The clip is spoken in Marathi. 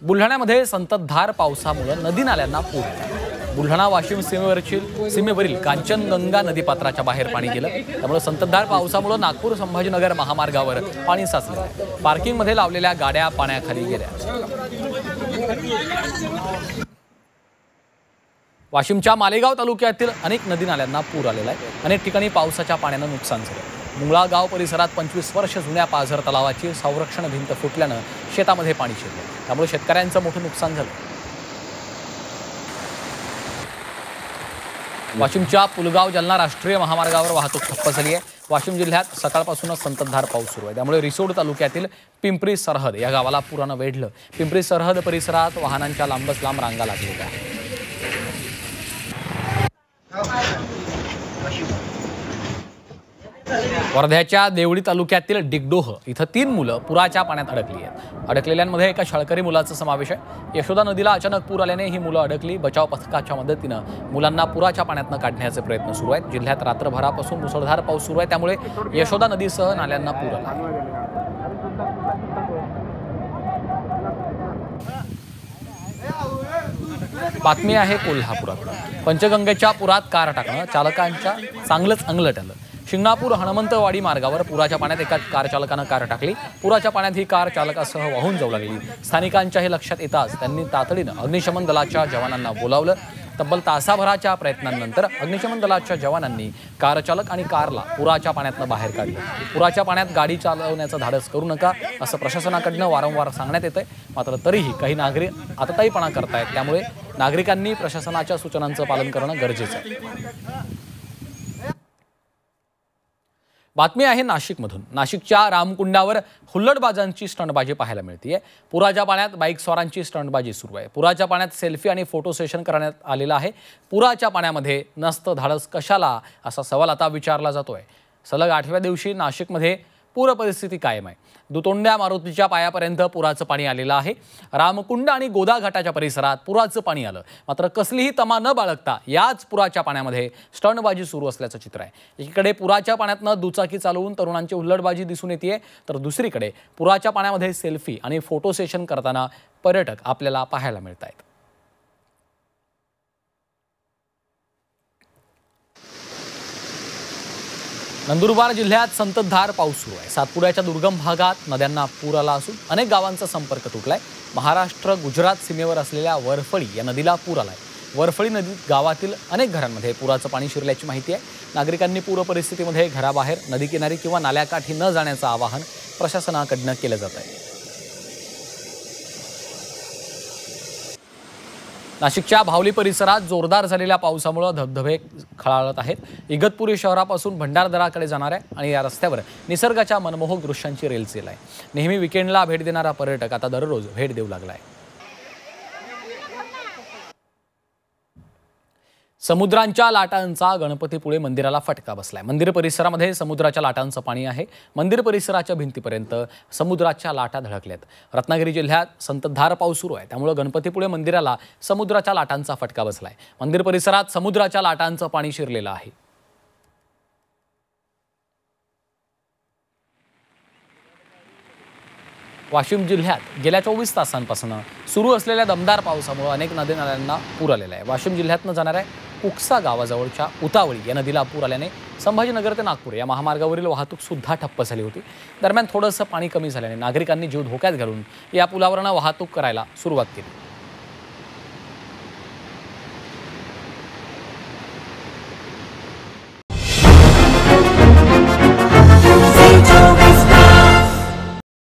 बुलढाण्यामध्ये संततधार पावसामुळे नदी नाल्यांना पूर आला। बुलढाणा वाशिम सीमेवरील कांचनगंगा नदीपात्राच्या बाहेर पाणी गेलं। त्यामुळे संततधार पावसामुळे नागपूर संभाजीनगर महामार्गावर पाणी साचलं। पार्किंगमध्ये लावलेल्या गाड्या पाण्याखाली गेल्या। वाशिमच्या मालेगाव तालुक्यातील अनेक नदी नाल्यांना पूर आलेला आहे। अनेक ठिकाणी पावसाच्या पाण्याने नुकसान झालं। मुंगळा गाव परिसरात 25 वर्ष जुन्या पाझर तलावाची संरक्षण भिंत फुटल्याने शेतामध्ये पाणी शिरलं। त्यामुळे शेतकऱ्यांचं मोठं नुकसान झालं। वाशिमच्या पुलगाव जालना राष्ट्रीय महामार्गावर वाहतूक ठप्प झाली आहे। वाशिम जिल्ह्यात सकाळपासूनच संततधार पाऊस सुरू आहे। त्यामुळे रिसोड तालुक्यातील पिंपरी सरहद या गावाला पुरानं वेढलं। पिंपरी सरहद परिसरात वाहनांच्या लांबच लांब रांगा लागलेल्या आहेत। वर्ध्याच्या देवळी तालुक्यातील डिगडोह इथं 3 मुलं पुराच्या पाण्यात अडकली आहेत। अडकलेल्यांमध्ये एका शाळकरी मुलाचा समावेश आहे। यशोदा नदीला अचानक पूर आल्याने ही मुलं अडकली। बचाव पथकाच्या मदतीनं मुलांना पुराच्या पाण्यातून काढण्याचे प्रयत्न सुरू आहेत। जिल्ह्यात रात्रभरापासून मुसळधार पाऊस सुरू आहे। त्यामुळे यशोदा नदीसह नाल्यांना पूर आला। बातमी आहे कोल्हापुरात। पंचगंगेच्या पुरात कार टाकणं चालकांच्या चांगलंच अंगलट आलं। शिंगणापूर हनुमंतवाडी मार्गावर पुराच्या पाण्यात एका कार चालकानं कार टाकली। पुराच्या पाण्यात ही कार चालकासह वाहून जाऊ लागली। स्थानिकांच्या हे लक्षात येताच त्यांनी तातडीनं अग्निशमन दलाच्या जवानांना बोलावलं। तब्बल तासाभराच्या प्रयत्नांनंतर अग्निशमन दलाच्या जवानांनी कार चालक आणि कारला पुराच्या पाण्यातनं बाहेर काढलं। पुराच्या पाण्यात गाडी चालवण्याचं धाडस करू नका असं प्रशासनाकडनं वारंवार सांगण्यात येतंय। मात्र तरीही काही नागरिक आतताईपणा करतायत। त्यामुळे नागरिकांनी प्रशासनाच्या सूचनांचं पालन करणं गरजेचं आहे। बातमी आहे नाशिकमधून। नाशिकच्या रामकुंडावर हुल्लडबाजांची स्टंटबाजी पाहायला मिळते। पुराच्या पाण्यात बाईक स्वारांची स्टंटबाजी सुरू आहे। पुराच्या पाण्यात सेल्फी आणि फोटो सेशन करण्यात आलेलं आहे। पुराच्या पाण्यामध्ये नसतं धाडस कशाला असा सवाल आता विचारला जातोय। सलग 8व्या दिवशी नाशिकमध्ये पूर परिस्थिती कायम आहे। दुतोंड्या मारुतीच्या पायापर्यंत पुराचं पाणी आलेलं आहे। रामकुंड आणि गोदा घाटाच्या परिसरात पुराचं पाणी आलं। मात्र कसलीही तमा न बाळगता याच पुराच्या पाण्यामध्ये स्टंटबाजी सुरू असल्याचं चित्र आहे। एकीकडे पुराच्या पाण्यातनं दुचाकी चालवून तरुणांची हुल्लडबाजी दिसून येते, तर दुसरीकडे पुराच्या पाण्यामध्ये सेल्फी आणि फोटो सेशन करताना पर्यटक आपल्याला पाहायला मिळत आहेत। नंदुरबार जिल्ह्यात संततधार पाऊस सुरू आहे। सातपुड्याच्या दुर्गम भागात नद्यांना पूर आला असून अनेक गावांचा संपर्क तुटलाय। महाराष्ट्र गुजरात सीमेवर असलेल्या वरफळी या नदीला पूर आलाय। वरफळी नदी गावातील अनेक घरांमध्ये पुराचं पाणी शिरल्याची माहिती आहे। नागरिकांनी पूर परिस्थितीमध्ये घराबाहेर नदीकिनारी किंवा नाल्याकाठी न जाण्याचं आवाहन प्रशासनाकडनं केलं जात आहे। नाशिकच्या भावली परिसरात जोरदार झालेल्या पावसामुळे धबधबे खळाळत आहेत। इगतपुरी शहरापासून भंडारदराकडे जाणाऱ्या आणि या रस्त्यावर निसर्गाच्या मनमोहक दृश्यांची रेलचेल आहे। नेहमी विकेंडला भेट देणारा पर्यटक आता दररोज भेट देऊ लागलाय। समुद्रांच्या लाटांचा गणपतीपुळे मंदिराला फटका बसलाय। मंदिर परिसरामध्ये समुद्राच्या लाटांचं पाणी आहे। मंदिर परिसराच्या भिंतीपर्यंत समुद्राच्या लाटा धडकल्यात। रत्नागिरी जिल्ह्यात संततधार पाऊस सुरू आहे। त्यामुळे गणपतीपुळे मंदिराला समुद्राच्या लाटांचा फटका बसलाय। मंदिर परिसरात समुद्राच्या लाटांचं पाणी शिरलेलं आहे। वाशिम जिल्ह्यात गेल्या 24 तासांपासून सुरू असलेल्या दमदार पावसामुळे अनेक नदी नाल्यांना पूर आलेला आहे। वाशिम जिल्ह्यातनं जाणाऱ्या कुकसा गावाजवळच्या उतावळी या नदीला पूर आल्याने संभाजीनगर ते नागपूर या महामार्गावरील वाहतूक सुद्धा ठप्प झाली होती। दरम्यान थोडंसं पाणी कमी झाल्याने नागरिकांनी जीव धोक्यात घालून या पुलावरनं वाहतूक करायला सुरुवात केली।